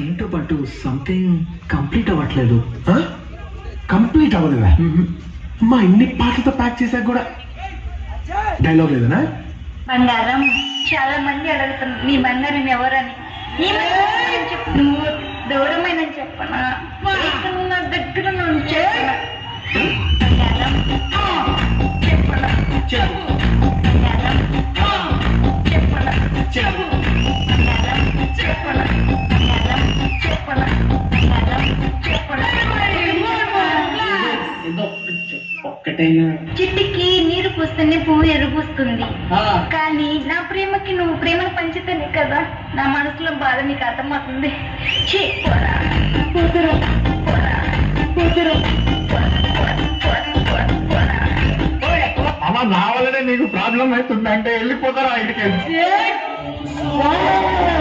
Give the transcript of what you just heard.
ఏంటో పట్టు something complete అవ్వట్లేదు. కంప్లీట్ అవ్వలేదా? అమ్మా ఇన్ని పాటలతో ప్యాక్ చేశాక కూడా డైలాగ్ లేదనా? బంగారం చాలా మంది అడుగుతున్నారు నీ బంగారం ఎవరని. నీ బంగారం చెప్పు, నువ్వు దూరమైన చెప్పనా, నా దగ్గర నువ్వు చెప్పనా? బంగారం చెప్పనా, బంగారం చెప్పనా, బంగారం చెప్పనా, బంగారం చెప్పనా, బంగారం చెప్పనా. ఒక్కటైనా చిట్టికి నీరు పూస్తేనే పువ్వు ఎరుపుస్తుంది, కానీ నా ప్రేమకి నువ్వు ప్రేమను పంచితేనే కదా నా మనసులో బాధ నీకు అర్థమవుతుంది. ఛీ, పోరా, పోతురా, పోరా, పోతురా, పోరా, పోరా, పోరా, పోరా, పోరా. అమ్మ నా వల్లనే నీకు ప్రాబ్లం అవుతుందంటే వెళ్ళిపోతారా ఇంటికి?